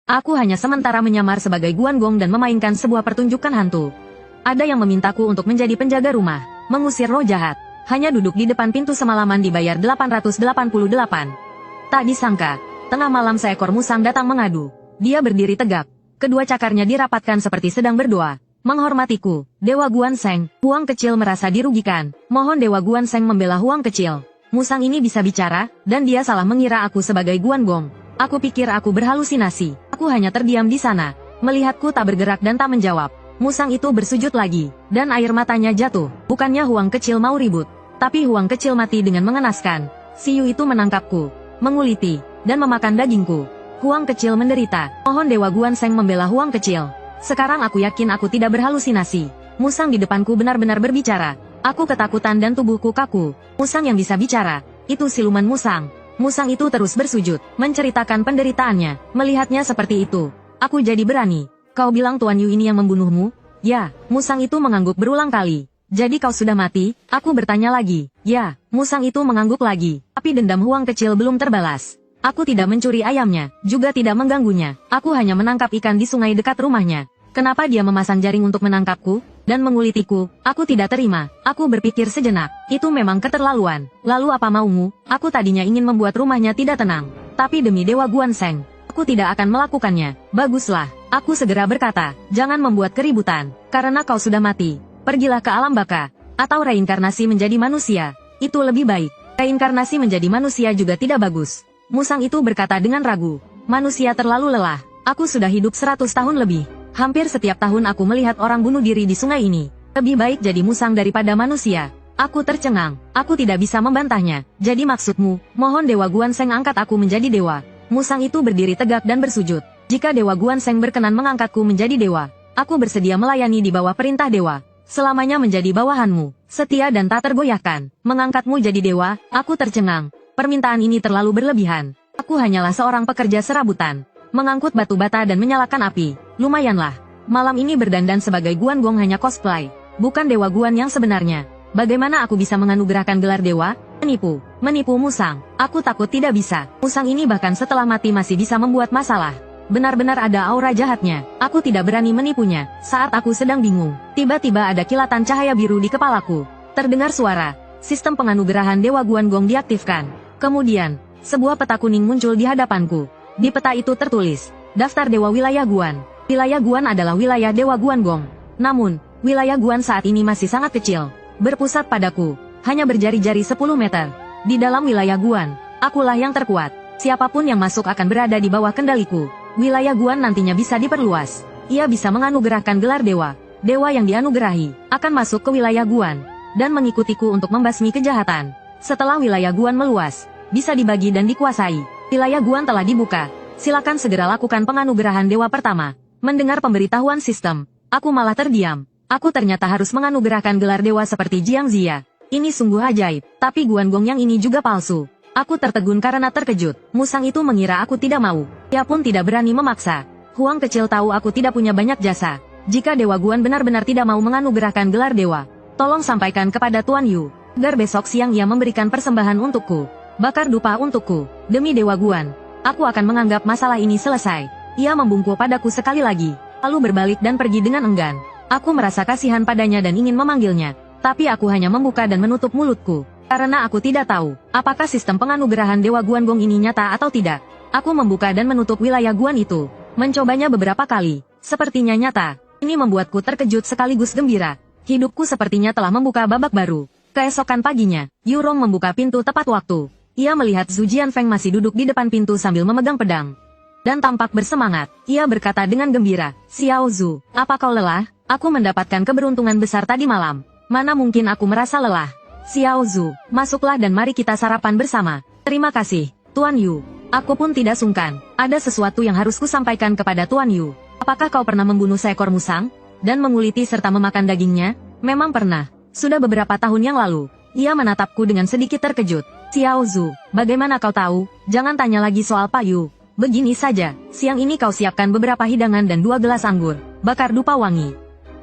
Aku hanya sementara menyamar sebagai Guan Gong dan memainkan sebuah pertunjukan hantu. Ada yang memintaku untuk menjadi penjaga rumah, mengusir roh jahat. Hanya duduk di depan pintu semalaman dibayar 888. Tak disangka, tengah malam seekor musang datang mengadu. Dia berdiri tegak. Kedua cakarnya dirapatkan seperti sedang berdoa. Menghormatiku, Dewa Guan Seng. Huang kecil merasa dirugikan. Mohon Dewa Guan Seng membela Huang kecil. Musang ini bisa bicara, dan dia salah mengira aku sebagai Guan Gong. Aku pikir aku berhalusinasi. Aku hanya terdiam di sana. Melihatku tak bergerak dan tak menjawab. Musang itu bersujud lagi, dan air matanya jatuh. Bukannya Huang kecil mau ribut, tapi Huang kecil mati dengan mengenaskan. Siu itu menangkapku, menguliti, dan memakan dagingku. Huang kecil menderita. Mohon Dewa Guan Seng membela Huang kecil. Sekarang aku yakin aku tidak berhalusinasi. Musang di depanku benar-benar berbicara. Aku ketakutan dan tubuhku kaku. Musang yang bisa bicara, itu siluman musang. Musang itu terus bersujud, menceritakan penderitaannya. Melihatnya seperti itu, aku jadi berani. Kau bilang Tuan Yu ini yang membunuhmu? Ya, musang itu mengangguk berulang kali. Jadi kau sudah mati? Aku bertanya lagi. Ya, musang itu mengangguk lagi. Tapi dendam Huang kecil belum terbalas. Aku tidak mencuri ayamnya, juga tidak mengganggunya. Aku hanya menangkap ikan di sungai dekat rumahnya. Kenapa dia memasang jaring untuk menangkapku dan mengulitiku? Aku tidak terima. Aku berpikir sejenak. Itu memang keterlaluan. Lalu apa maumu? Aku tadinya ingin membuat rumahnya tidak tenang. Tapi demi Dewa Guan Seng, aku tidak akan melakukannya. Baguslah. Aku segera berkata, jangan membuat keributan. Karena kau sudah mati. Pergilah ke alam baka. Atau reinkarnasi menjadi manusia. Itu lebih baik. Reinkarnasi menjadi manusia juga tidak bagus. Musang itu berkata dengan ragu. Manusia terlalu lelah. Aku sudah hidup 100 tahun lebih. Hampir setiap tahun aku melihat orang bunuh diri di sungai ini. Lebih baik jadi musang daripada manusia. Aku tercengang. Aku tidak bisa membantahnya. Jadi maksudmu, mohon Dewa Guan Seng angkat aku menjadi dewa. Musang itu berdiri tegak dan bersujud. Jika Dewa Guan Seng berkenan mengangkatku menjadi dewa, aku bersedia melayani di bawah perintah dewa. Selamanya menjadi bawahanmu, setia dan tak tergoyahkan. Mengangkatmu jadi dewa, aku tercengang. Permintaan ini terlalu berlebihan. Aku hanyalah seorang pekerja serabutan. Mengangkut batu bata dan menyalakan api. Lumayanlah. Malam ini berdandan sebagai Guan Gong hanya cosplay. Bukan Dewa Guan yang sebenarnya. Bagaimana aku bisa menganugerahkan gelar dewa? Menipu musang. Aku takut tidak bisa. Musang ini bahkan setelah mati masih bisa membuat masalah. Benar-benar ada aura jahatnya. Aku tidak berani menipunya. Saat aku sedang bingung, tiba-tiba ada kilatan cahaya biru di kepalaku. Terdengar suara. Sistem penganugerahan Dewa Guan Gong diaktifkan. Kemudian, sebuah peta kuning muncul di hadapanku. Di peta itu tertulis, daftar Dewa Wilayah Guan. Wilayah Guan adalah wilayah Dewa Guan Gong. Namun, wilayah Guan saat ini masih sangat kecil. Berpusat padaku, hanya berjari-jari 10 meter. Di dalam wilayah Guan, akulah yang terkuat. Siapapun yang masuk akan berada di bawah kendaliku. Wilayah Guan nantinya bisa diperluas. Ia bisa menganugerahkan gelar dewa. Dewa yang dianugerahi akan masuk ke wilayah Guan dan mengikutiku untuk membasmi kejahatan. Setelah wilayah Guan meluas, bisa dibagi dan dikuasai. Wilayah Guan telah dibuka. Silakan segera lakukan penganugerahan dewa pertama. Mendengar pemberitahuan sistem, aku malah terdiam. Aku ternyata harus menganugerahkan gelar dewa seperti Jiang Zia. Ini sungguh ajaib, tapi Guan Gong yang ini juga palsu. Aku tertegun karena terkejut. Musang itu mengira aku tidak mau. Dia pun tidak berani memaksa. Huang kecil tahu aku tidak punya banyak jasa. Jika Dewa Guan benar-benar tidak mau menganugerahkan gelar dewa, tolong sampaikan kepada Tuan Yu, agar besok siang ia memberikan persembahan untukku. Bakar dupa untukku. Demi Dewa Guan, aku akan menganggap masalah ini selesai. Ia membungkuk padaku sekali lagi, lalu berbalik dan pergi dengan enggan. Aku merasa kasihan padanya dan ingin memanggilnya. Tapi aku hanya membuka dan menutup mulutku. Karena aku tidak tahu, apakah sistem penganugerahan Dewa Guan Gong ini nyata atau tidak. Aku membuka dan menutup wilayah Guan itu. Mencobanya beberapa kali. Sepertinya nyata. Ini membuatku terkejut sekaligus gembira. Hidupku sepertinya telah membuka babak baru. Keesokan paginya, Yurong membuka pintu tepat waktu. Ia melihat Zhu Jianfeng masih duduk di depan pintu sambil memegang pedang. Dan tampak bersemangat. Ia berkata dengan gembira, Xiao Zhu, apa kau lelah? Aku mendapatkan keberuntungan besar tadi malam. Mana mungkin aku merasa lelah? Xiao Zhu, masuklah dan mari kita sarapan bersama. Terima kasih, Tuan Yu. Aku pun tidak sungkan. Ada sesuatu yang harus kusampaikan kepada Tuan Yu. Apakah kau pernah membunuh seekor musang? Dan menguliti serta memakan dagingnya? Memang pernah. Sudah beberapa tahun yang lalu. Ia menatapku dengan sedikit terkejut. Xiao Zhu, bagaimana kau tahu? Jangan tanya lagi soal Pak Yu. Begini saja, siang ini kau siapkan beberapa hidangan dan 2 gelas anggur, bakar dupa wangi.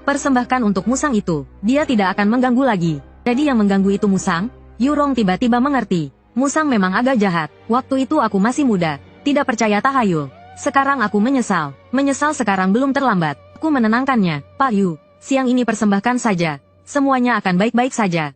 Persembahkan untuk musang itu, dia tidak akan mengganggu lagi. Jadi yang mengganggu itu musang? Yurong tiba-tiba mengerti. Musang memang agak jahat. Waktu itu aku masih muda, tidak percaya tahayul. Sekarang aku menyesal. Menyesal sekarang belum terlambat. Aku menenangkannya. Pak Yu, siang ini persembahkan saja. Semuanya akan baik-baik saja.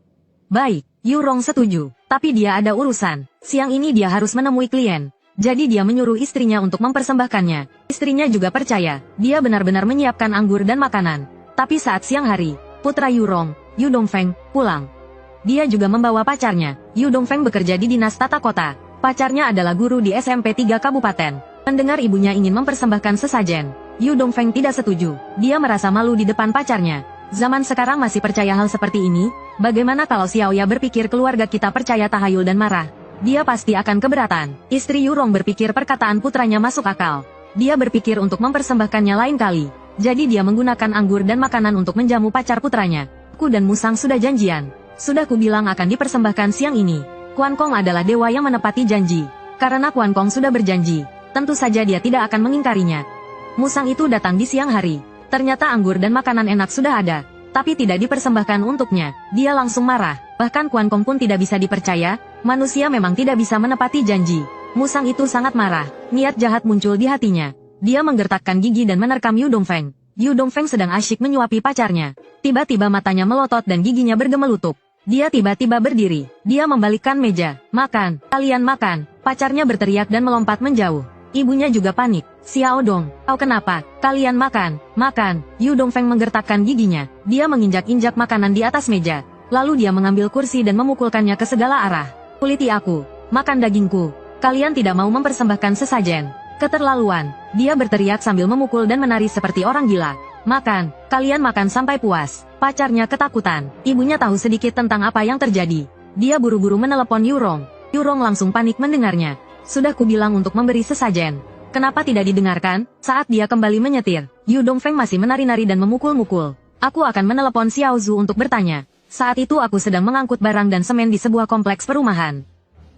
Baik, Yu Rong setuju. Tapi dia ada urusan. Siang ini dia harus menemui klien. Jadi dia menyuruh istrinya untuk mempersembahkannya. Istrinya juga percaya. Dia benar-benar menyiapkan anggur dan makanan. Tapi saat siang hari, putra Yu Rong, Yu Dongfeng, pulang. Dia juga membawa pacarnya. Yu Dongfeng bekerja di dinas tata kota. Pacarnya adalah guru di SMP 3 kabupaten. Mendengar ibunya ingin mempersembahkan sesajen, Yu Dongfeng tidak setuju. Dia merasa malu di depan pacarnya. Zaman sekarang masih percaya hal seperti ini? Bagaimana kalau Xiaoya berpikir keluarga kita percaya tahayul dan marah? Dia pasti akan keberatan. Istri Yu Rong berpikir perkataan putranya masuk akal. Dia berpikir untuk mempersembahkannya lain kali. Jadi dia menggunakan anggur dan makanan untuk menjamu pacar putranya. Ku dan Musang sudah janjian. Sudah kubilang akan dipersembahkan siang ini. Quan Kong adalah dewa yang menepati janji. Karena Quan Kong sudah berjanji, tentu saja dia tidak akan mengingkarinya. Musang itu datang di siang hari. Ternyata anggur dan makanan enak sudah ada, tapi tidak dipersembahkan untuknya. Dia langsung marah. Bahkan Quan Kong pun tidak bisa dipercaya. Manusia memang tidak bisa menepati janji. Musang itu sangat marah. Niat jahat muncul di hatinya. Dia menggertakkan gigi dan menerkam Yu Dongfeng. Yu Dongfeng sedang asyik menyuapi pacarnya. Tiba-tiba matanya melotot dan giginya bergemelutuk. Dia tiba-tiba berdiri. Dia membalikkan meja. Makan, kalian makan. Pacarnya berteriak dan melompat menjauh. Ibunya juga panik. Xiao Dong, kau kenapa? Kalian makan, makan. Yu Dongfeng menggertakkan giginya. Dia menginjak-injak makanan di atas meja. Lalu dia mengambil kursi dan memukulkannya ke segala arah. Kuliti aku, makan dagingku. Kalian tidak mau mempersembahkan sesajen. Keterlaluan. Dia berteriak sambil memukul dan menari seperti orang gila. Makan, kalian makan sampai puas. Pacarnya ketakutan. Ibunya tahu sedikit tentang apa yang terjadi. Dia buru-buru menelepon Yu Rong. Yu Rong langsung panik mendengarnya. Sudah kubilang untuk memberi sesajen. Kenapa tidak didengarkan? Saat dia kembali menyetir, Yu Dongfeng masih menari-nari dan memukul-mukul. Aku akan menelepon Xiao Zhu untuk bertanya. Saat itu aku sedang mengangkut barang dan semen di sebuah kompleks perumahan.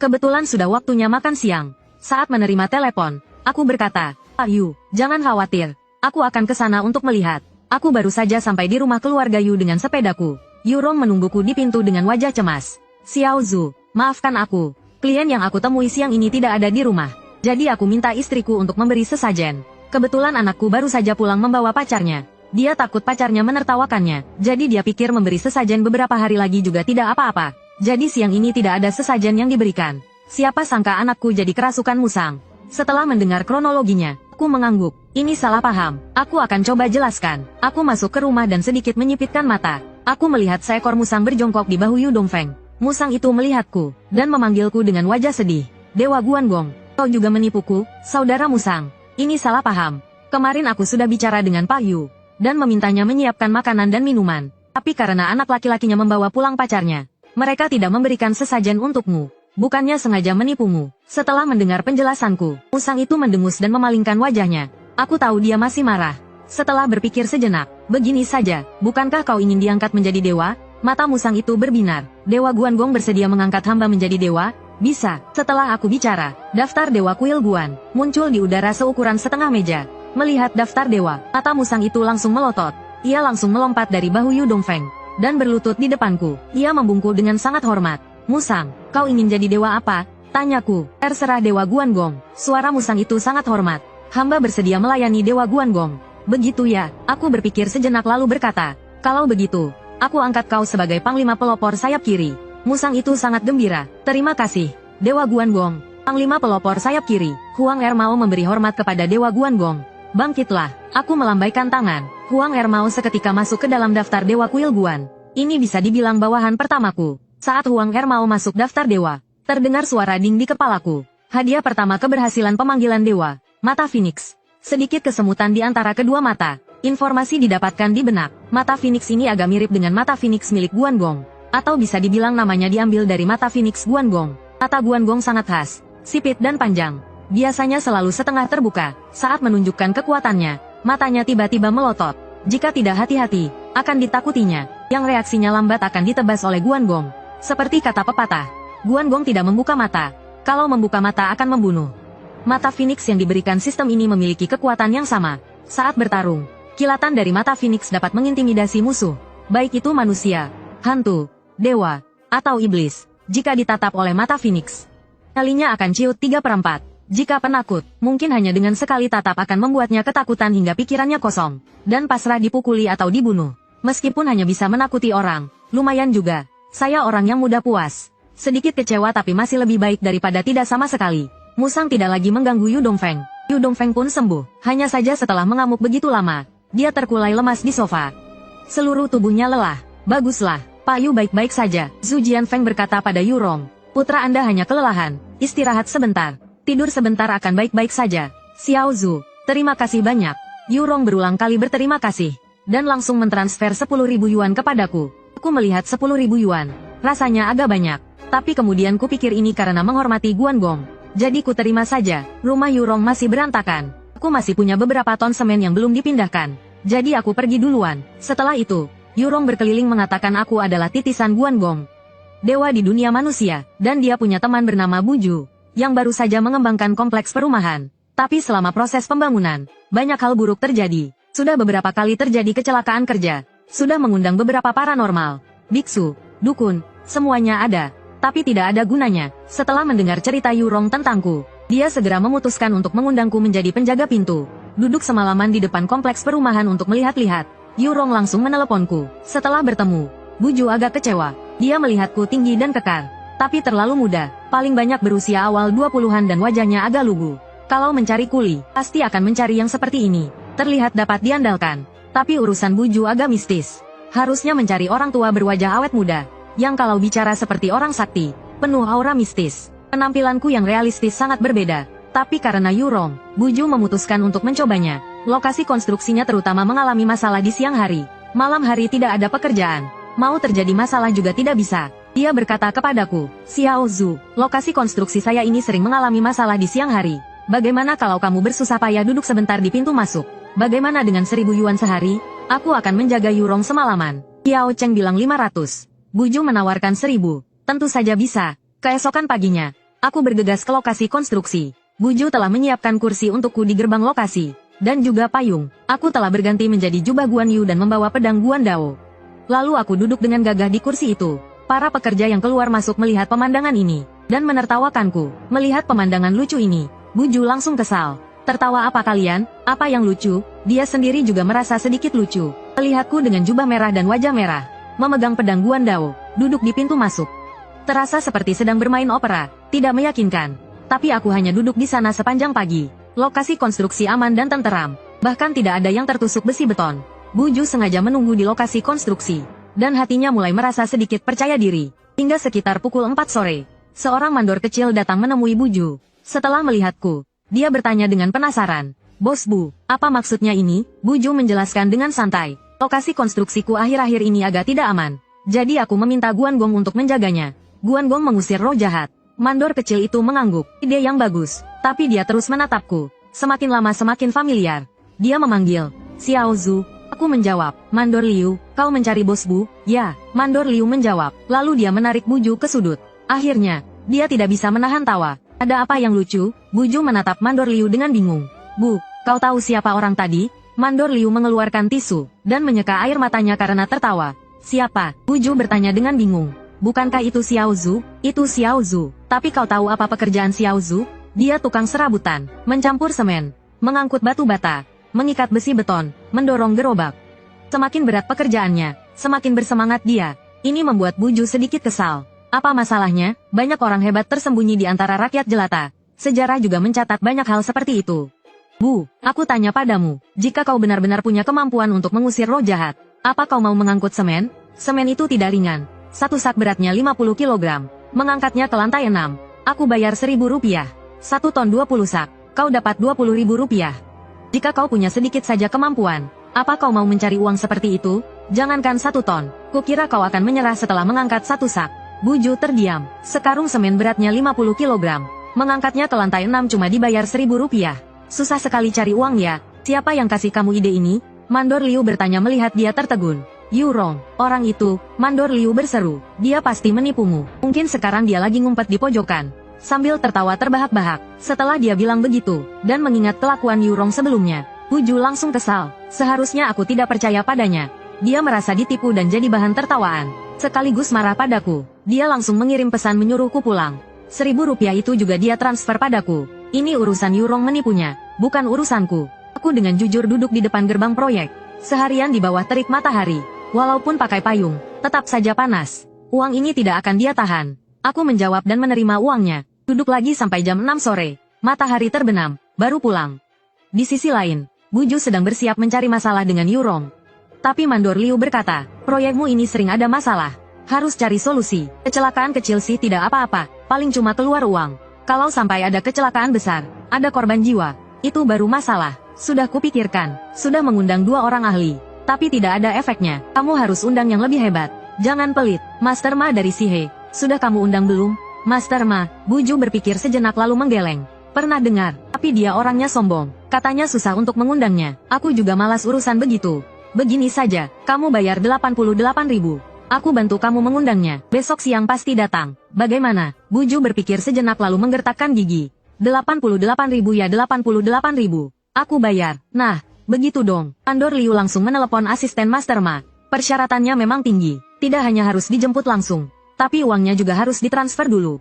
Kebetulan sudah waktunya makan siang. Saat menerima telepon, aku berkata, Pak Yu, jangan khawatir. Aku akan ke sana untuk melihat. Aku baru saja sampai di rumah keluarga Yu dengan sepedaku. Yu Rong menungguku di pintu dengan wajah cemas. Xiao Zhu, maafkan aku. Klien yang aku temui siang ini tidak ada di rumah. Jadi aku minta istriku untuk memberi sesajen. Kebetulan anakku baru saja pulang membawa pacarnya. Dia takut pacarnya menertawakannya. Jadi dia pikir memberi sesajen beberapa hari lagi juga tidak apa-apa. Jadi siang ini tidak ada sesajen yang diberikan. Siapa sangka anakku jadi kerasukan musang. Setelah mendengar kronologinya, aku mengangguk. Ini salah paham. Aku akan coba jelaskan. Aku masuk ke rumah dan sedikit menyipitkan mata. Aku melihat seekor musang berjongkok di bahu Yu Dongfeng. Musang itu melihatku, dan memanggilku dengan wajah sedih. Dewa Guangong, kau juga menipuku, saudara musang. Ini salah paham. Kemarin aku sudah bicara dengan Pak Yu, dan memintanya menyiapkan makanan dan minuman. Tapi karena anak laki-lakinya membawa pulang pacarnya, mereka tidak memberikan sesajen untukmu. Bukannya sengaja menipumu. Setelah mendengar penjelasanku, musang itu mendengus dan memalingkan wajahnya. Aku tahu dia masih marah. Setelah berpikir sejenak, begini saja, bukankah kau ingin diangkat menjadi dewa? Mata musang itu berbinar. Dewa Guangong bersedia mengangkat hamba menjadi dewa? Bisa. Setelah aku bicara, daftar dewa kuil Guan muncul di udara seukuran setengah meja. Melihat daftar dewa, mata musang itu langsung melotot. Ia langsung melompat dari bahu Yu Dongfeng dan berlutut di depanku. Ia membungkuk dengan sangat hormat. Musang, kau ingin jadi dewa apa? Tanyaku. Terserah Dewa Guangong. Suara musang itu sangat hormat. Hamba bersedia melayani Dewa Guangong. Begitu ya, aku berpikir sejenak lalu berkata, kalau begitu, aku angkat kau sebagai panglima pelopor sayap kiri. Musang itu sangat gembira. Terima kasih, Dewa Guangong. Panglima pelopor sayap kiri. Huang Ermao memberi hormat kepada Dewa Guangong. Bangkitlah. Aku melambaikan tangan. Huang Ermao seketika masuk ke dalam daftar Dewa Kuil Guan. Ini bisa dibilang bawahan pertamaku. Saat Huang Ermao masuk daftar dewa, terdengar suara ding di kepalaku. Hadiah pertama keberhasilan pemanggilan dewa. Mata Phoenix. Sedikit kesemutan di antara kedua mata. Informasi didapatkan di benak. Mata Phoenix ini agak mirip dengan mata Phoenix milik Guangong. Atau bisa dibilang namanya diambil dari mata Phoenix Guangong. Mata Guangong sangat khas, sipit dan panjang. Biasanya selalu setengah terbuka. Saat menunjukkan kekuatannya, matanya tiba-tiba melotot. Jika tidak hati-hati, akan ditakutinya. Yang reaksinya lambat akan ditebas oleh Guangong. Seperti kata pepatah, Guangong tidak membuka mata. Kalau membuka mata akan membunuh. Mata Phoenix yang diberikan sistem ini memiliki kekuatan yang sama. Saat bertarung, kilatan dari mata Phoenix dapat mengintimidasi musuh. Baik itu manusia, hantu, dewa, atau iblis. Jika ditatap oleh mata Phoenix, nyalinya akan ciut 3/4. Jika penakut, mungkin hanya dengan sekali tatap akan membuatnya ketakutan hingga pikirannya kosong, dan pasrah dipukuli atau dibunuh. Meskipun hanya bisa menakuti orang, lumayan juga. Saya orang yang mudah puas. Sedikit kecewa tapi masih lebih baik daripada tidak sama sekali. Musang tidak lagi mengganggu Yu Dongfeng. Yu Dongfeng pun sembuh, hanya saja setelah mengamuk begitu lama, dia terkulai lemas di sofa. Seluruh tubuhnya lelah. Baguslah, Pak Yu baik-baik saja, Zhu Jianfeng berkata pada Yu Rong. Putra Anda hanya kelelahan, istirahat sebentar. Tidur sebentar akan baik-baik saja. Xiao Zhu, terima kasih banyak. Yu Rong berulang kali berterima kasih, dan langsung mentransfer 10.000 yuan kepadaku. Aku melihat 10.000 yuan, rasanya agak banyak. Tapi kemudian kupikir ini karena menghormati Guan Gong. Jadi ku terima saja, rumah Yu Rong masih berantakan. Aku masih punya beberapa ton semen yang belum dipindahkan. Jadi aku pergi duluan. Setelah itu, Yu Rong berkeliling mengatakan aku adalah titisan Guan Gong, dewa di dunia manusia, dan dia punya teman bernama Buju, yang baru saja mengembangkan kompleks perumahan. Tapi selama proses pembangunan, banyak hal buruk terjadi. Sudah beberapa kali terjadi kecelakaan kerja. Sudah mengundang beberapa paranormal, biksu, dukun, semuanya ada. Tapi tidak ada gunanya. Setelah mendengar cerita Yu Rong tentangku, dia segera memutuskan untuk mengundangku menjadi penjaga pintu. Duduk semalaman di depan kompleks perumahan untuk melihat-lihat. Yu Rong langsung meneleponku. Setelah bertemu, Buju agak kecewa. Dia melihatku tinggi dan kekar, tapi terlalu muda, paling banyak berusia awal 20-an dan wajahnya agak lugu. Kalau mencari kuli, pasti akan mencari yang seperti ini. Terlihat dapat diandalkan. Tapi urusan Buju agak mistis. Harusnya mencari orang tua berwajah awet muda, yang kalau bicara seperti orang sakti, penuh aura mistis. Penampilanku yang realistis sangat berbeda. Tapi karena Yu Rong, Buju memutuskan untuk mencobanya. Lokasi konstruksinya terutama mengalami masalah di siang hari. Malam hari tidak ada pekerjaan. Mau terjadi masalah juga tidak bisa. Dia berkata kepadaku, Xiao Zhu, lokasi konstruksi saya ini sering mengalami masalah di siang hari. Bagaimana kalau kamu bersusah payah duduk sebentar di pintu masuk? Bagaimana dengan 1.000 yuan sehari? Aku akan menjaga Yu Rong semalaman. Yao Cheng bilang 500. Buju menawarkan 1.000. Tentu saja bisa. Keesokan paginya, aku bergegas ke lokasi konstruksi. Buju telah menyiapkan kursi untukku di gerbang lokasi. Dan juga payung. Aku telah berganti menjadi jubah Guan Yu dan membawa pedang Guan Dao. Lalu aku duduk dengan gagah di kursi itu. Para pekerja yang keluar masuk melihat pemandangan ini, dan menertawakanku. Melihat pemandangan lucu ini, Buju langsung kesal. Tertawa apa kalian? Apa yang lucu? Dia sendiri juga merasa sedikit lucu. Melihatku dengan jubah merah dan wajah merah, memegang pedang Guan Dao, duduk di pintu masuk. Terasa seperti sedang bermain opera, tidak meyakinkan. Tapi aku hanya duduk di sana sepanjang pagi. Lokasi konstruksi aman dan tenteram, bahkan tidak ada yang tertusuk besi beton. Buju sengaja menunggu di lokasi konstruksi, dan hatinya mulai merasa sedikit percaya diri. Hingga sekitar pukul 4 sore, seorang mandor kecil datang menemui Buju. Setelah melihatku, dia bertanya dengan penasaran, Bos Bu, apa maksudnya ini? Buju menjelaskan dengan santai. Lokasi konstruksiku akhir-akhir ini agak tidak aman. Jadi aku meminta Guan Gong untuk menjaganya. Guan Gong mengusir roh jahat. Mandor kecil itu mengangguk. Ide yang bagus. Tapi dia terus menatapku. Semakin lama semakin familiar. Dia memanggil, Xiao Zhu. Aku menjawab, Mandor Liu, kau mencari Bos Bu? Ya, Mandor Liu menjawab. Lalu dia menarik Buju ke sudut. Akhirnya, dia tidak bisa menahan tawa. Ada apa yang lucu? Buju menatap Mandor Liu dengan bingung. Bu, kau tahu siapa orang tadi? Mandor Liu mengeluarkan tisu, dan menyeka air matanya karena tertawa. Siapa? Buju bertanya dengan bingung. Bukankah itu Xiao Zhu? Itu Xiao Zhu. Tapi kau tahu apa pekerjaan Xiao Zhu? Dia tukang serabutan, mencampur semen, mengangkut batu bata, mengikat besi beton, mendorong gerobak. Semakin berat pekerjaannya, semakin bersemangat dia. Ini membuat Buju sedikit kesal. Apa masalahnya? Banyak orang hebat tersembunyi di antara rakyat jelata. Sejarah juga mencatat banyak hal seperti itu. Bu, aku tanya padamu, jika kau benar-benar punya kemampuan untuk mengusir roh jahat, apa kau mau mengangkut semen? Semen itu tidak ringan. Satu sak beratnya 50 kg. Mengangkatnya ke lantai 6. Aku bayar 1.000 rupiah. 1 ton 20 sak. Kau dapat 20.000 rupiah. Jika kau punya sedikit saja kemampuan, apa kau mau mencari uang seperti itu? Jangankan 1 ton. Kukira kau akan menyerah setelah mengangkat 1 sak. Buju terdiam. Sekarung semen beratnya 50 kg. Mengangkatnya ke lantai 6 cuma dibayar 1.000 rupiah. Susah sekali cari uang ya. Siapa yang kasih kamu ide ini? Mandor Liu bertanya melihat dia tertegun. Yu Rong, orang itu, Mandor Liu berseru. Dia pasti menipumu. Mungkin sekarang dia lagi ngumpet di pojokan. Sambil tertawa terbahak-bahak. Setelah dia bilang begitu, dan mengingat kelakuan Yu Rong sebelumnya, Buju langsung kesal. Seharusnya aku tidak percaya padanya. Dia merasa ditipu dan jadi bahan tertawaan. Sekaligus marah padaku. Dia langsung mengirim pesan menyuruhku pulang. 1.000 rupiah itu juga dia transfer padaku. Ini urusan Yurong menipunya, bukan urusanku. Aku dengan jujur duduk di depan gerbang proyek. Seharian di bawah terik matahari. Walaupun pakai payung, tetap saja panas. Uang ini tidak akan dia tahan. Aku menjawab dan menerima uangnya. Duduk lagi sampai jam 6 sore. Matahari terbenam, baru pulang. Di sisi lain, Buju sedang bersiap mencari masalah dengan Yurong. Tapi Mandor Liu berkata, proyekmu ini sering ada masalah. Harus cari solusi. Kecelakaan kecil sih tidak apa-apa, paling cuma keluar uang. Kalau sampai ada kecelakaan besar, ada korban jiwa, itu baru masalah. Sudah kupikirkan, sudah mengundang 2 orang ahli. Tapi tidak ada efeknya, kamu harus undang yang lebih hebat. Jangan pelit, Master Ma dari Sihe. Sudah kamu undang belum? Master Ma, Buju berpikir sejenak lalu menggeleng. Pernah dengar, tapi dia orangnya sombong. Katanya susah untuk mengundangnya. Aku juga malas urusan begitu. Begini saja, kamu bayar 88.000. Aku bantu kamu mengundangnya. Besok siang pasti datang. Bagaimana? Buju berpikir sejenak lalu menggertakkan gigi. 88.000 ya 88.000. Aku bayar. Nah, begitu dong. Mandor Liu langsung menelepon asisten Master Ma. Persyaratannya memang tinggi. Tidak hanya harus dijemput langsung, tapi uangnya juga harus ditransfer dulu.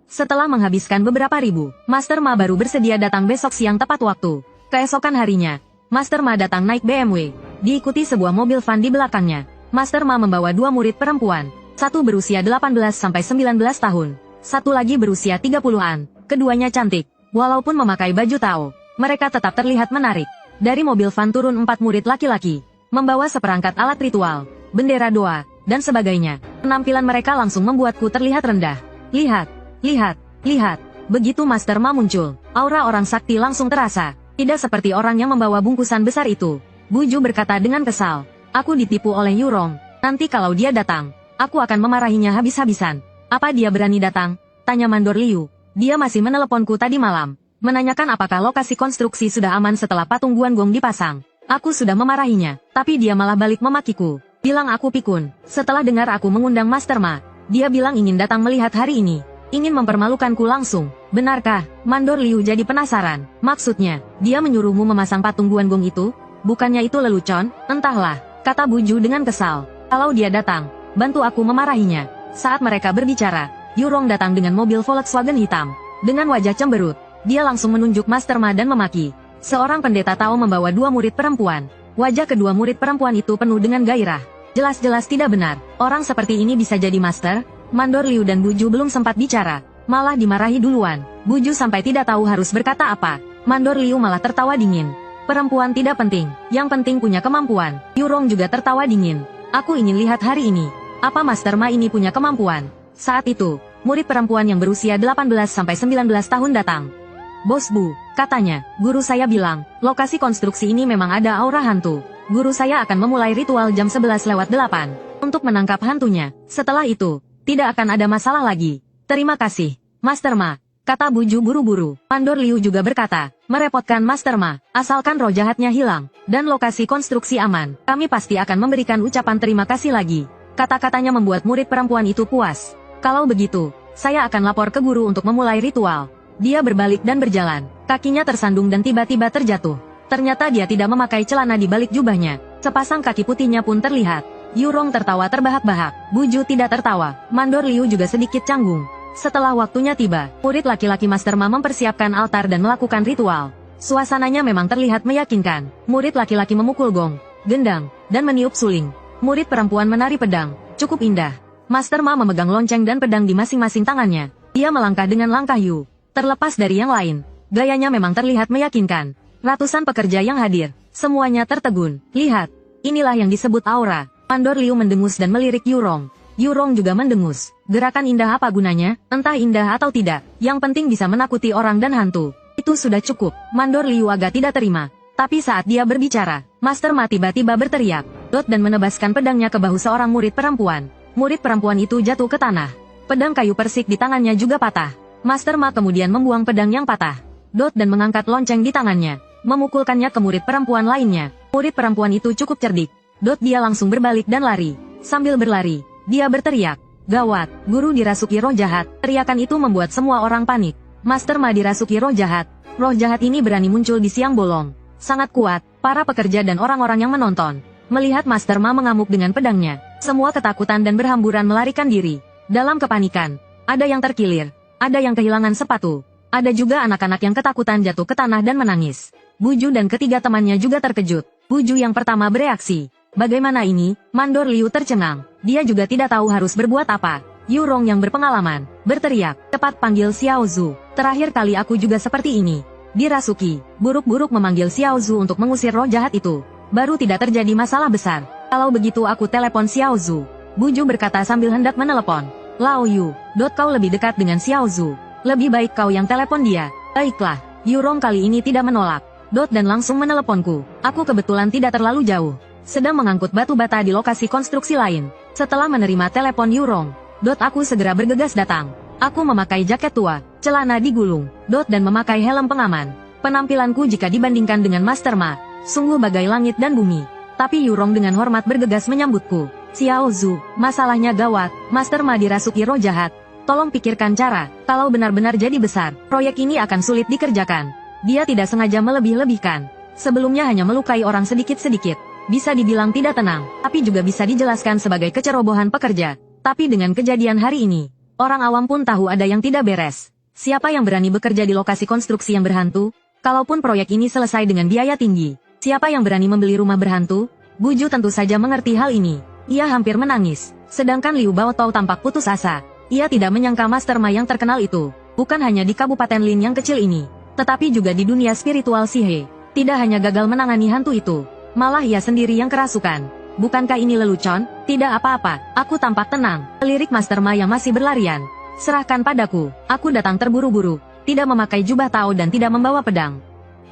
Setelah menghabiskan beberapa ribu, Master Ma baru bersedia datang besok siang tepat waktu. Keesokan harinya, Master Ma datang naik BMW, diikuti sebuah mobil van di belakangnya. Master Ma membawa 2 murid perempuan, satu berusia 18-19 tahun, satu lagi berusia 30-an, keduanya cantik. Walaupun memakai baju Tao, mereka tetap terlihat menarik. Dari mobil van turun 4 murid laki-laki, membawa seperangkat alat ritual, bendera doa, dan sebagainya. Penampilan mereka langsung membuatku terlihat rendah. Lihat. Lihat, lihat. Begitu Master Ma muncul, aura orang sakti langsung terasa. Tidak seperti orang yang membawa bungkusan besar itu. Buju berkata dengan kesal. Aku ditipu oleh Yurong. Nanti kalau dia datang, aku akan memarahinya habis-habisan. Apa dia berani datang? Tanya Mandor Liu. Dia masih meneleponku tadi malam, menanyakan apakah lokasi konstruksi sudah aman setelah patung Guan Gong dipasang. Aku sudah memarahinya, tapi dia malah balik memakiku. Bilang aku pikun. Setelah dengar aku mengundang Master Ma, dia bilang ingin datang melihat hari ini. Ingin mempermalukanku langsung. Benarkah? Mandor Liu jadi penasaran. Maksudnya, dia menyuruhmu memasang patung Guan Gong itu? Bukannya itu lelucon? Entahlah, kata Buju dengan kesal. Kalau dia datang, bantu aku memarahinya. Saat mereka berbicara, Yurong datang dengan mobil Volkswagen hitam. Dengan wajah cemberut, dia langsung menunjuk Master Ma dan memaki. Seorang pendeta Tao membawa 2 murid perempuan. Wajah kedua murid perempuan itu penuh dengan gairah. Jelas-jelas tidak benar. Orang seperti ini bisa jadi master? Mandor Liu dan Buju belum sempat bicara, malah dimarahi duluan. Buju sampai tidak tahu harus berkata apa. Mandor Liu malah tertawa dingin. Perempuan tidak penting, yang penting punya kemampuan. Yurong juga tertawa dingin. Aku ingin lihat hari ini, apa Master Ma ini punya kemampuan. Saat itu, murid perempuan yang berusia 18-19 tahun datang. Bos Bu, katanya, guru saya bilang, lokasi konstruksi ini memang ada aura hantu. Guru saya akan memulai ritual jam 11:08 untuk menangkap hantunya. Setelah itu, tidak akan ada masalah lagi. Terima kasih, Master Ma, kata Buju buru-buru. Mandor Liu juga berkata, merepotkan Master Ma, asalkan roh jahatnya hilang, dan lokasi konstruksi aman, kami pasti akan memberikan ucapan terima kasih lagi. Kata-katanya membuat murid perempuan itu puas. Kalau begitu, saya akan lapor ke guru untuk memulai ritual. Dia berbalik dan berjalan, kakinya tersandung dan tiba-tiba terjatuh. Ternyata dia tidak memakai celana di balik jubahnya, sepasang kaki putihnya pun terlihat. Yurong tertawa terbahak-bahak, Buju tidak tertawa, Mandor Liu juga sedikit canggung. Setelah waktunya tiba, murid laki-laki Master Ma mempersiapkan altar dan melakukan ritual. Suasananya memang terlihat meyakinkan. Murid laki-laki memukul gong, gendang, dan meniup suling. Murid perempuan menari pedang, cukup indah. Master Ma memegang lonceng dan pedang di masing-masing tangannya. Dia melangkah dengan langkah Yu. Terlepas dari yang lain, gayanya memang terlihat meyakinkan. Ratusan pekerja yang hadir, semuanya tertegun. Lihat, inilah yang disebut aura. Mandor Liu mendengus dan melirik Yurong. Yurong juga mendengus. Gerakan indah apa gunanya? Entah indah atau tidak, yang penting bisa menakuti orang dan hantu. Itu sudah cukup. Mandor Liu agak tidak terima. Tapi saat dia berbicara, Master Ma tiba-tiba berteriak, dot dan menebaskan pedangnya ke bahu seorang murid perempuan. Murid perempuan itu jatuh ke tanah. Pedang kayu persik di tangannya juga patah. Master Ma kemudian membuang pedang yang patah. Dot dan mengangkat lonceng di tangannya, memukulkannya ke murid perempuan lainnya. Murid perempuan itu cukup cerdik. Dot dia langsung berbalik dan lari. Sambil berlari, dia berteriak, gawat, guru dirasuki roh jahat. Teriakan itu membuat semua orang panik. Master Ma dirasuki roh jahat. Roh jahat ini berani muncul di siang bolong. Sangat kuat, para pekerja dan orang-orang yang menonton. Melihat Master Ma mengamuk dengan pedangnya, semua ketakutan dan berhamburan melarikan diri. Dalam kepanikan, ada yang terkilir, Ada yang kehilangan sepatu. Ada juga anak-anak yang ketakutan jatuh ke tanah dan menangis. Buju dan ketiga temannya juga terkejut. Buju yang pertama bereaksi. Bagaimana ini? Mandor Liu tercengang. Dia juga tidak tahu harus berbuat apa. Yurong yang berpengalaman berteriak, cepat panggil Xiao Zhu. Terakhir kali aku juga seperti ini. Dirasuki, buruk-buruk memanggil Xiao Zhu untuk mengusir roh jahat itu. Baru tidak terjadi masalah besar. Kalau begitu aku telepon Xiao Zhu. Buju berkata sambil hendak menelepon. Lao Yu, kau lebih dekat dengan Xiao Zhu. Lebih baik kau yang telepon dia. Baiklah, Yurong kali ini tidak menolak. Dan langsung meneleponku. Aku kebetulan tidak terlalu jauh. Sedang mengangkut batu bata di lokasi konstruksi lain. Setelah menerima telepon Yurong, aku segera bergegas datang. Aku memakai jaket tua, celana digulung, dan memakai helm pengaman. Penampilanku jika dibandingkan dengan Master Ma, sungguh bagai langit dan bumi. Tapi Yurong dengan hormat bergegas menyambutku. Xiao Zhu, masalahnya gawat, Master Ma dirasuki roh jahat. Tolong pikirkan cara, kalau benar-benar jadi besar, proyek ini akan sulit dikerjakan. Dia tidak sengaja melebih-lebihkan. Sebelumnya hanya melukai orang sedikit-sedikit. Bisa dibilang tidak tenang, tapi juga bisa dijelaskan sebagai kecerobohan pekerja. Tapi dengan kejadian hari ini, orang awam pun tahu ada yang tidak beres. Siapa yang berani bekerja di lokasi konstruksi yang berhantu? Kalaupun proyek ini selesai dengan biaya tinggi, siapa yang berani membeli rumah berhantu? Buju tentu saja mengerti hal ini. Ia hampir menangis. Sedangkan Liu Baotou tampak putus asa. Ia tidak menyangka Master Ma yang terkenal itu, bukan hanya di Kabupaten Lin yang kecil ini, tetapi juga di dunia spiritual Sihe. Tidak hanya gagal menangani hantu itu, malah ia sendiri yang kerasukan. Bukankah ini lelucon? Tidak apa-apa, aku tampak tenang. Lirik Master Ma yang masih berlarian. Serahkan padaku, aku datang terburu-buru, tidak memakai jubah Tao dan tidak membawa pedang.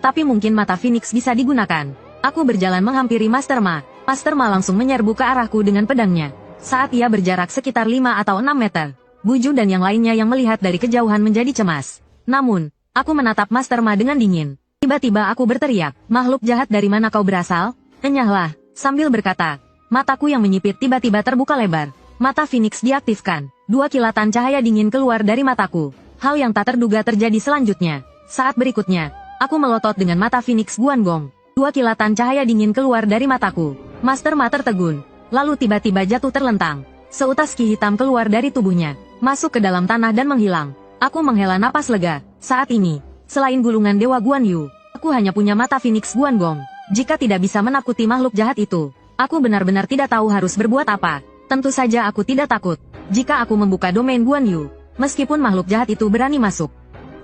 Tapi mungkin mata Phoenix bisa digunakan. Aku berjalan menghampiri Master Ma. Master Ma langsung menyerbu ke arahku dengan pedangnya. Saat ia berjarak sekitar 5 atau 6 meter, Buju dan yang lainnya yang melihat dari kejauhan menjadi cemas. Namun, aku menatap Master Ma dengan dingin. Tiba-tiba aku berteriak, makhluk jahat dari mana kau berasal? Enyahlah. Sambil berkata, mataku yang menyipit tiba-tiba terbuka lebar. Mata Phoenix diaktifkan. 2 kilatan cahaya dingin keluar dari mataku. Hal yang tak terduga terjadi selanjutnya. Saat berikutnya, aku melotot dengan mata Phoenix Guangong. 2 kilatan cahaya dingin keluar dari mataku. Master Ma tertegun, lalu tiba-tiba jatuh terlentang. Seutas ki hitam keluar dari tubuhnya, masuk ke dalam tanah dan menghilang. Aku menghela napas lega. Saat ini, selain gulungan Dewa Guan Yu, aku hanya punya mata Phoenix Guangong. Jika tidak bisa menakuti makhluk jahat itu, aku benar-benar tidak tahu harus berbuat apa. Tentu saja aku tidak takut. Jika aku membuka domain Guan Yu, meskipun makhluk jahat itu berani masuk,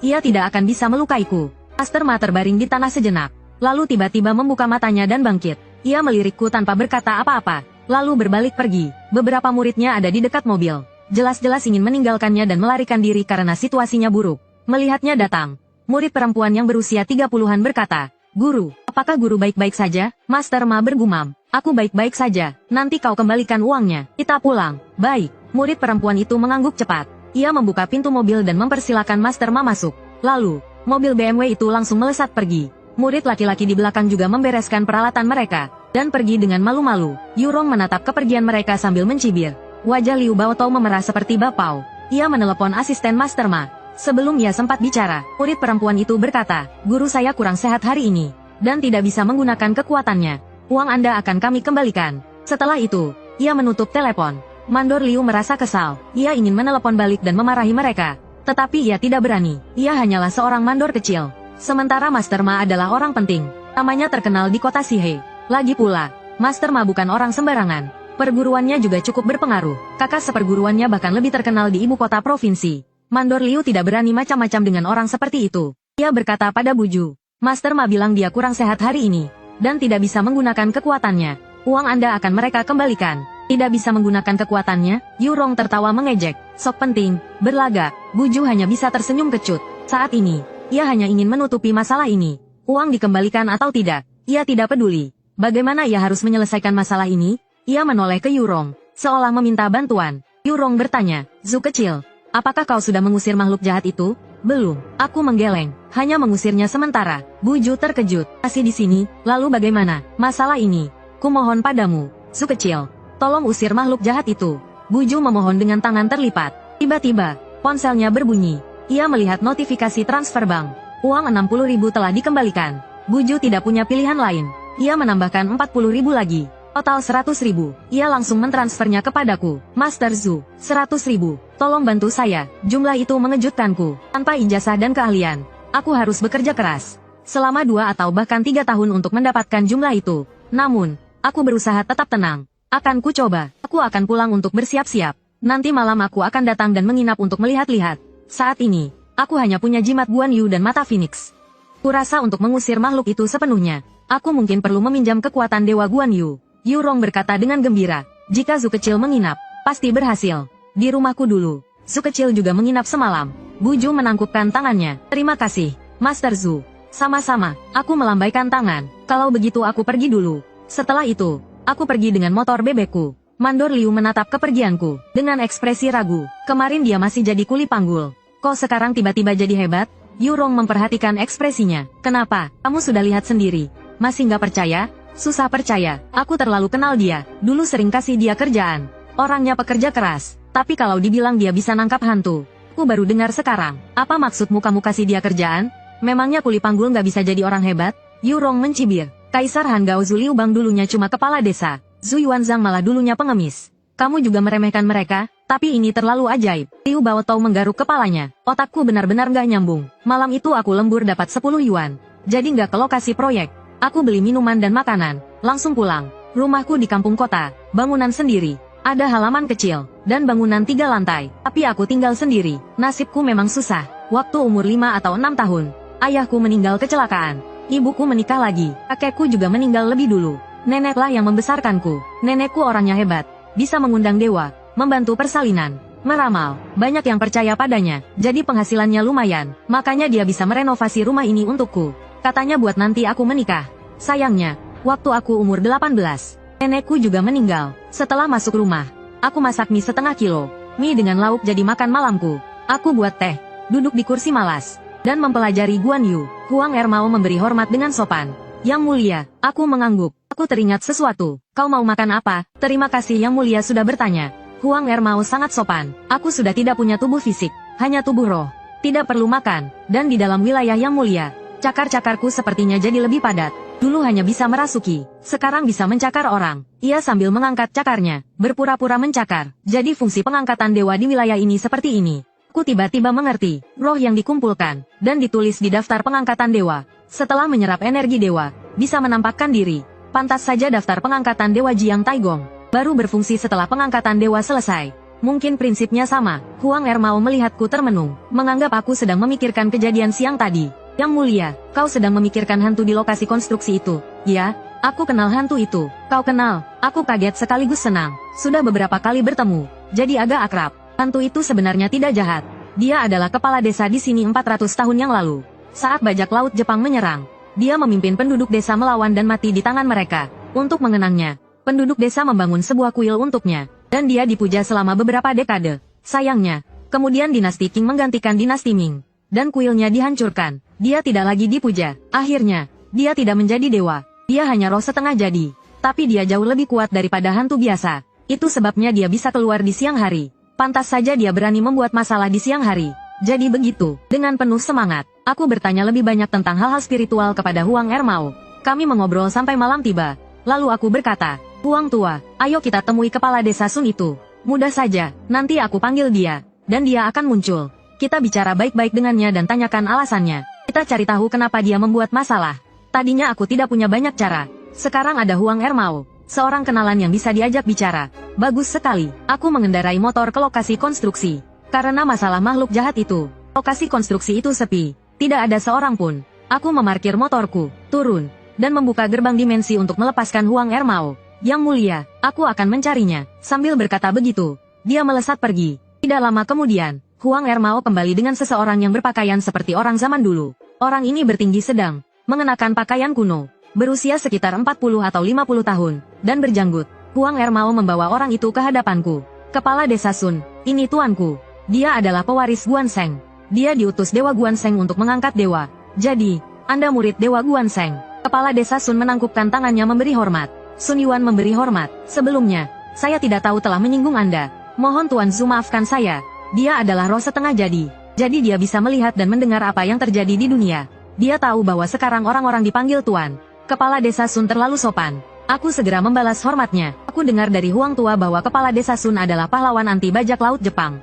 ia tidak akan bisa melukaiku. Master Ma terbaring di tanah sejenak, lalu tiba-tiba membuka matanya dan bangkit. Ia melirikku tanpa berkata apa-apa, lalu berbalik pergi. Beberapa muridnya ada di dekat mobil. Jelas-jelas ingin meninggalkannya dan melarikan diri karena situasinya buruk. Melihatnya datang, murid perempuan yang berusia 30-an berkata, Guru, apakah guru baik-baik saja? Master Ma bergumam, aku baik-baik saja, nanti kau kembalikan uangnya, kita pulang. Baik, murid perempuan itu mengangguk cepat. Ia membuka pintu mobil dan mempersilakan Master Ma masuk. Lalu, mobil BMW itu langsung melesat pergi. Murid laki-laki di belakang juga membereskan peralatan mereka, dan pergi dengan malu-malu. Yurong menatap kepergian mereka sambil mencibir. Wajah Liu Baotou memerah seperti bapau. Ia menelepon asisten Master Ma. Sebelum ia sempat bicara, murid perempuan itu berkata, Guru saya kurang sehat hari ini, dan tidak bisa menggunakan kekuatannya. Uang Anda akan kami kembalikan. Setelah itu, ia menutup telepon. Mandor Liu merasa kesal. Ia ingin menelepon balik dan memarahi mereka. Tetapi ia tidak berani. Ia hanyalah seorang mandor kecil. Sementara Master Ma adalah orang penting. Namanya terkenal di kota Sihe. Lagi pula, Master Ma bukan orang sembarangan. Perguruannya juga cukup berpengaruh. Kakak seperguruannya bahkan lebih terkenal di ibu kota provinsi. Mandor Liu tidak berani macam-macam dengan orang seperti itu. Ia berkata pada Buju, Master Ma bilang dia kurang sehat hari ini, dan tidak bisa menggunakan kekuatannya. Uang Anda akan mereka kembalikan. Tidak bisa menggunakan kekuatannya? Yurong tertawa mengejek. Sok penting, berlagak. Buju hanya bisa tersenyum kecut. Saat ini, ia hanya ingin menutupi masalah ini. Uang dikembalikan atau tidak, ia tidak peduli. Bagaimana ia harus menyelesaikan masalah ini? Ia menoleh ke Yurong, seolah meminta bantuan. Yurong bertanya, Zhu kecil, apakah kau sudah mengusir makhluk jahat itu? Belum, aku menggeleng, hanya mengusirnya sementara. Buju terkejut, masih di sini, lalu bagaimana? Masalah ini, kumohon padamu, Zhu kecil, tolong usir makhluk jahat itu. Buju memohon dengan tangan terlipat. Tiba-tiba, ponselnya berbunyi. Ia melihat notifikasi transfer bank. Uang 60.000 telah dikembalikan. Buju tidak punya pilihan lain. Ia menambahkan 40.000 lagi. Total 100.000. Ia langsung mentransfernya kepadaku. Master Zhu, 100.000. Tolong bantu saya. Jumlah itu mengejutkanku. Tanpa ijazah dan keahlian, aku harus bekerja keras selama 2 atau bahkan 3 tahun untuk mendapatkan jumlah itu. Namun, aku berusaha tetap tenang. Akan ku coba. Aku akan pulang untuk bersiap-siap. Nanti malam aku akan datang dan menginap untuk melihat-lihat. Saat ini, aku hanya punya jimat Guan Yu dan mata Phoenix. Kurasa untuk mengusir makhluk itu sepenuhnya, aku mungkin perlu meminjam kekuatan Dewa Guan Yu. Yu Rong berkata dengan gembira, jika Zhu kecil menginap, pasti berhasil. Di rumahku dulu, Zhu kecil juga menginap semalam. Buju menangkupkan tangannya. Terima kasih, Master Zhu. Sama-sama, aku melambaikan tangan. Kalau begitu aku pergi dulu. Setelah itu, aku pergi dengan motor bebekku. Mandor Liu menatap kepergianku dengan ekspresi ragu. Kemarin dia masih jadi kuli panggul. Kok sekarang tiba-tiba jadi hebat? Yu Rong memperhatikan ekspresinya. Kenapa? Kamu sudah lihat sendiri. Masih nggak percaya? Susah percaya. Aku terlalu kenal dia. Dulu sering kasih dia kerjaan. Orangnya pekerja keras. Tapi kalau dibilang dia bisa nangkap hantu, aku baru dengar sekarang. Apa maksudmu kamu kasih dia kerjaan? Memangnya kuli panggul nggak bisa jadi orang hebat? Yu Rong mencibir. Kaisar Han Gao Zhu Liu Bang dulunya cuma kepala desa. Zhu Yuanzhang malah dulunya pengemis. Kamu juga meremehkan mereka? Tapi ini terlalu ajaib. Liu Baotou menggaruk kepalanya. Otakku benar-benar nggak nyambung. Malam itu aku lembur dapat 10 yuan. Jadi nggak ke lokasi proyek. Aku beli minuman dan makanan, langsung pulang. Rumahku di kampung kota, bangunan sendiri. Ada halaman kecil, dan bangunan 3 lantai. Tapi aku tinggal sendiri. Nasibku memang susah. Waktu umur 5 atau 6 tahun, ayahku meninggal kecelakaan. Ibuku menikah lagi. Kakekku juga meninggal lebih dulu. Neneklah yang membesarkanku. Nenekku orangnya hebat. Bisa mengundang dewa, membantu persalinan, meramal. Banyak yang percaya padanya. Jadi penghasilannya lumayan. Makanya dia bisa merenovasi rumah ini untukku. Katanya buat nanti aku menikah. Sayangnya, waktu aku umur 18, nenekku juga meninggal. Setelah masuk rumah, aku masak mie setengah kilo. Mie dengan lauk jadi makan malamku. Aku buat teh, duduk di kursi malas, dan mempelajari Guan Yu. Huang Er mau memberi hormat dengan sopan. Yang mulia, aku mengangguk. Aku teringat sesuatu. Kau mau makan apa? Terima kasih Yang Mulia sudah bertanya. Huang Er mau sangat sopan. Aku sudah tidak punya tubuh fisik, hanya tubuh roh. Tidak perlu makan. Dan di dalam wilayah Yang Mulia, cakar-cakarku sepertinya jadi lebih padat. Dulu hanya bisa merasuki, sekarang bisa mencakar orang. Ia sambil mengangkat cakarnya, berpura-pura mencakar. Jadi fungsi pengangkatan dewa di wilayah ini seperti ini. Aku tiba-tiba mengerti, roh yang dikumpulkan, dan ditulis di daftar pengangkatan dewa. Setelah menyerap energi dewa, bisa menampakkan diri. Pantas saja daftar pengangkatan dewa Jiang Taigong baru berfungsi setelah pengangkatan dewa selesai. Mungkin prinsipnya sama. Huang Er mau melihatku termenung, menganggap aku sedang memikirkan kejadian siang tadi. Yang Mulia, kau sedang memikirkan hantu di lokasi konstruksi itu? Ya, aku kenal hantu itu. Kau kenal? Aku kaget sekaligus senang. Sudah beberapa kali bertemu, jadi agak akrab. Hantu itu sebenarnya tidak jahat. Dia adalah kepala desa di sini 400 tahun yang lalu. Saat bajak laut Jepang menyerang, dia memimpin penduduk desa melawan dan mati di tangan mereka. Untuk mengenangnya, penduduk desa membangun sebuah kuil untuknya, dan dia dipuja selama beberapa dekade. Sayangnya, kemudian dinasti Qing menggantikan dinasti Ming, dan kuilnya dihancurkan. Dia tidak lagi dipuja. Akhirnya, dia tidak menjadi dewa. Dia hanya roh setengah jadi. Tapi dia jauh lebih kuat daripada hantu biasa. Itu sebabnya dia bisa keluar di siang hari. Pantas saja dia berani membuat masalah di siang hari. Jadi begitu, dengan penuh semangat, aku bertanya lebih banyak tentang hal-hal spiritual kepada Huang Er Mau. Kami mengobrol sampai malam tiba. Lalu aku berkata, Huang tua, ayo kita temui kepala desa Sun itu. Mudah saja, nanti aku panggil dia, dan dia akan muncul. Kita bicara baik-baik dengannya dan tanyakan alasannya. Kita cari tahu kenapa dia membuat masalah. Tadinya aku tidak punya banyak cara. Sekarang ada Huang Er Mau, seorang kenalan yang bisa diajak bicara. Bagus sekali, aku mengendarai motor ke lokasi konstruksi. Karena masalah makhluk jahat itu, lokasi konstruksi itu sepi. Tidak ada seorang pun. Aku memarkir motorku, turun, dan membuka gerbang dimensi untuk melepaskan Huang Er Mau. Yang Mulia, aku akan mencarinya. Sambil berkata begitu, dia melesat pergi. Tidak lama kemudian, Huang Er Mau kembali dengan seseorang yang berpakaian seperti orang zaman dulu. Orang ini bertinggi sedang, mengenakan pakaian kuno, berusia sekitar 40 atau 50 tahun, dan berjanggut. Huang Er Mau membawa orang itu ke hadapanku. Kepala desa Sun, ini tuanku. Dia adalah pewaris Guanseng. Dia diutus Dewa Guanseng untuk mengangkat dewa. Jadi, Anda murid Dewa Guanseng. Kepala desa Sun menangkupkan tangannya memberi hormat. Sun Yuan memberi hormat. Sebelumnya, saya tidak tahu telah menyinggung Anda. Mohon Tuan Zhu maafkan saya. Dia adalah roh setengah jadi. Jadi dia bisa melihat dan mendengar apa yang terjadi di dunia. Dia tahu bahwa sekarang orang-orang dipanggil Tuan. Kepala desa Sun terlalu sopan. Aku segera membalas hormatnya. Aku dengar dari Huang Tua bahwa kepala desa Sun adalah pahlawan anti bajak laut Jepang.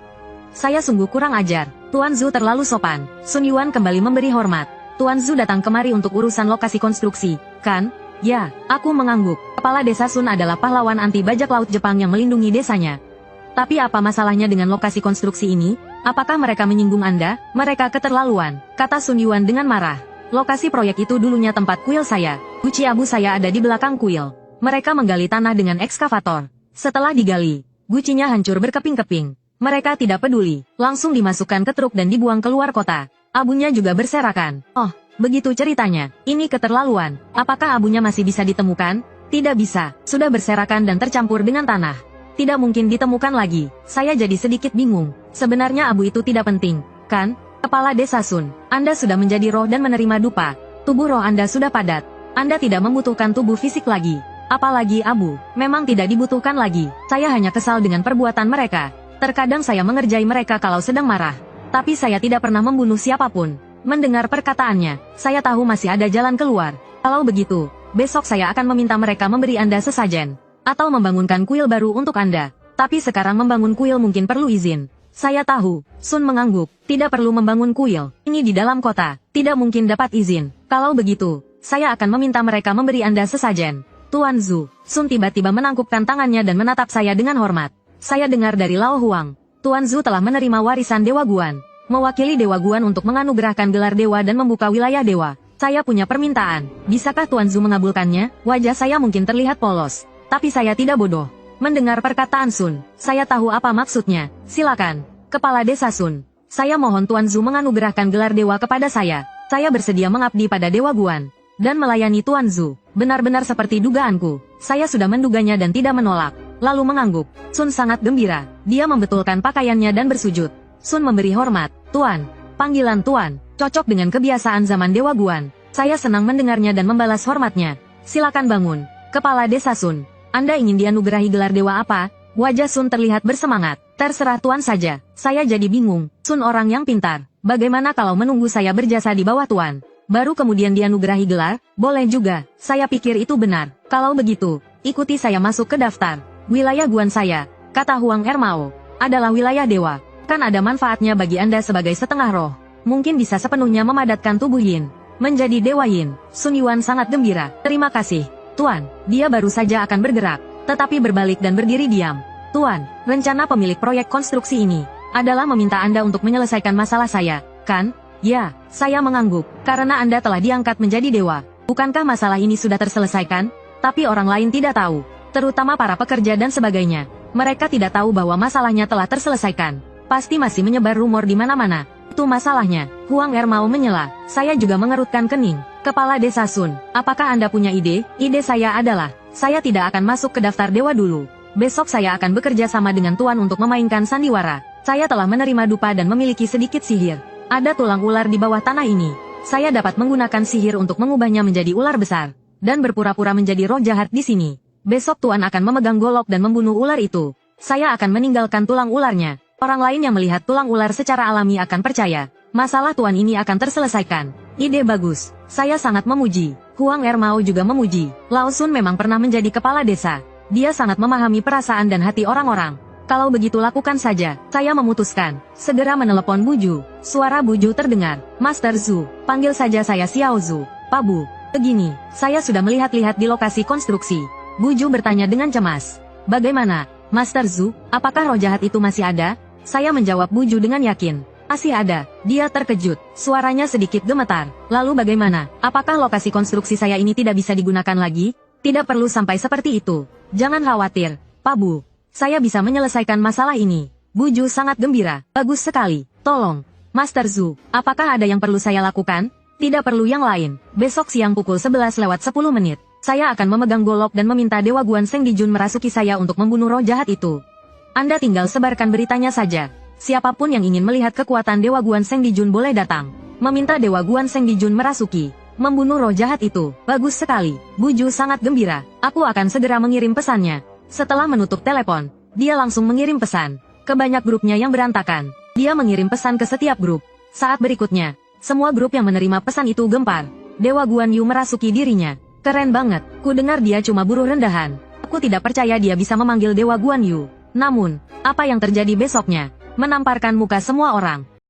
Saya sungguh kurang ajar. Tuan Zhu terlalu sopan. Sun Yuan kembali memberi hormat. Tuan Zhu datang kemari untuk urusan lokasi konstruksi, kan? Ya, aku mengangguk. Kepala desa Sun adalah pahlawan anti bajak laut Jepang yang melindungi desanya. Tapi apa masalahnya dengan lokasi konstruksi ini? Apakah mereka menyinggung Anda? Mereka keterlaluan, kata Sun Yuan dengan marah. Lokasi proyek itu dulunya tempat kuil saya. Guci abu saya ada di belakang kuil. Mereka menggali tanah dengan ekskavator. Setelah digali, gucinya hancur berkeping-keping. Mereka tidak peduli, langsung dimasukkan ke truk dan dibuang keluar kota. Abunya juga berserakan. Oh, begitu ceritanya. Ini keterlaluan. Apakah abunya masih bisa ditemukan? Tidak bisa. Sudah berserakan dan tercampur dengan tanah. Tidak mungkin ditemukan lagi. Saya jadi sedikit bingung. Sebenarnya abu itu tidak penting, kan? Kepala desa Sun, Anda sudah menjadi roh dan menerima dupa. Tubuh roh Anda sudah padat. Anda tidak membutuhkan tubuh fisik lagi. Apalagi abu. Memang tidak dibutuhkan lagi. Saya hanya kesal dengan perbuatan mereka. Terkadang saya mengerjai mereka kalau sedang marah. Tapi saya tidak pernah membunuh siapapun. Mendengar perkataannya, saya tahu masih ada jalan keluar. Kalau begitu, besok saya akan meminta mereka memberi Anda sesajen. Atau membangunkan kuil baru untuk Anda. Tapi sekarang membangun kuil mungkin perlu izin. Saya tahu, Sun mengangguk. Tidak perlu membangun kuil. Ini di dalam kota. Tidak mungkin dapat izin. Kalau begitu, saya akan meminta mereka memberi Anda sesajen. Tuan Zhu, Sun tiba-tiba menangkupkan tangannya dan menatap saya dengan hormat. Saya dengar dari Lao Huang. Tuan Zhu telah menerima warisan Dewa Guan. Mewakili Dewa Guan untuk menganugerahkan gelar dewa dan membuka wilayah dewa. Saya punya permintaan. Bisakah Tuan Zhu mengabulkannya? Wajah saya mungkin terlihat polos. Tapi saya tidak bodoh. Mendengar perkataan Sun, saya tahu apa maksudnya. Silakan, Kepala Desa Sun. Saya mohon Tuan Zhu menganugerahkan gelar dewa kepada saya. Saya bersedia mengabdi pada Dewa Guan. Dan melayani Tuan Zhu. Benar-benar seperti dugaanku. Saya sudah menduganya dan tidak menolak. Lalu mengangguk. Sun sangat gembira. Dia membetulkan pakaiannya dan bersujud. Sun memberi hormat. Tuan. Panggilan Tuan. Cocok dengan kebiasaan zaman Dewa Guan. Saya senang mendengarnya dan membalas hormatnya. Silakan bangun. Kepala Desa Sun. Anda ingin dianugerahi gelar dewa apa? Wajah Sun terlihat bersemangat. Terserah Tuan saja. Saya jadi bingung. Sun orang yang pintar. Bagaimana kalau menunggu saya berjasa di bawah Tuan? Baru kemudian dianugerahi gelar? Boleh juga. Saya pikir itu benar. Kalau begitu, ikuti saya masuk ke daftar. Wilayah Guan saya, kata Huang Ermao, adalah wilayah dewa. Kan ada manfaatnya bagi Anda sebagai setengah roh. Mungkin bisa sepenuhnya memadatkan tubuh Yin. Menjadi Dewa Yin. Sun Yuan sangat gembira. Terima kasih, Tuan. Dia baru saja akan bergerak, tetapi berbalik dan berdiri diam. Tuan, rencana pemilik proyek konstruksi ini adalah meminta Anda untuk menyelesaikan masalah saya, kan? Ya, saya mengangguk, karena Anda telah diangkat menjadi dewa. Bukankah masalah ini sudah terselesaikan? Tapi orang lain tidak tahu. Terutama para pekerja dan sebagainya. Mereka tidak tahu bahwa masalahnya telah terselesaikan. Pasti masih menyebar rumor di mana-mana. Itu masalahnya. Huang Ermao menyela. Saya juga mengerutkan kening. Kepala Desa Sun, apakah Anda punya ide? Ide saya adalah, saya tidak akan masuk ke daftar dewa dulu. Besok saya akan bekerja sama dengan Tuan untuk memainkan sandiwara. Saya telah menerima dupa dan memiliki sedikit sihir. Ada tulang ular di bawah tanah ini. Saya dapat menggunakan sihir untuk mengubahnya menjadi ular besar. Dan berpura-pura menjadi roh jahat di sini. Besok Tuan akan memegang golok dan membunuh ular itu. Saya akan meninggalkan tulang ularnya. Orang lain yang melihat tulang ular secara alami akan percaya. Masalah Tuan ini akan terselesaikan. Ide bagus. Saya sangat memuji. Huang Ermao juga memuji. Lao Sun memang pernah menjadi kepala desa. Dia sangat memahami perasaan dan hati orang-orang. Kalau begitu lakukan saja. Saya memutuskan. Segera menelepon Buju. Suara Buju terdengar. Master Zhu, panggil saja saya Xiao Zhu. Pak Bu, begini, saya sudah melihat-lihat di lokasi konstruksi. Buju bertanya dengan cemas. Bagaimana, Master Zhu, apakah roh jahat itu masih ada? Saya menjawab Buju dengan yakin. Masih ada. Dia terkejut. Suaranya sedikit gemetar. Lalu bagaimana? Apakah lokasi konstruksi saya ini tidak bisa digunakan lagi? Tidak perlu sampai seperti itu. Jangan khawatir, Pak Bu. Saya bisa menyelesaikan masalah ini. Buju sangat gembira. Bagus sekali. Tolong, Master Zhu, apakah ada yang perlu saya lakukan? Tidak perlu yang lain. Besok siang pukul 11:10. Saya akan memegang golok dan meminta Dewa Guan Seng Dijun merasuki saya untuk membunuh roh jahat itu. Anda tinggal sebarkan beritanya saja. Siapapun yang ingin melihat kekuatan Dewa Guan Seng Dijun boleh datang. Meminta Dewa Guan Seng Dijun merasuki. Membunuh roh jahat itu. Bagus sekali. Buju sangat gembira. Aku akan segera mengirim pesannya. Setelah menutup telepon, dia langsung mengirim pesan ke banyak grupnya yang berantakan. Dia mengirim pesan ke setiap grup. Saat berikutnya, semua grup yang menerima pesan itu gempar. Dewa Guan Yu merasuki dirinya. Keren banget, ku dengar dia cuma buruh rendahan. Aku tidak percaya dia bisa memanggil Dewa Guan Yu. Namun, apa yang terjadi besoknya, menamparkan muka semua orang.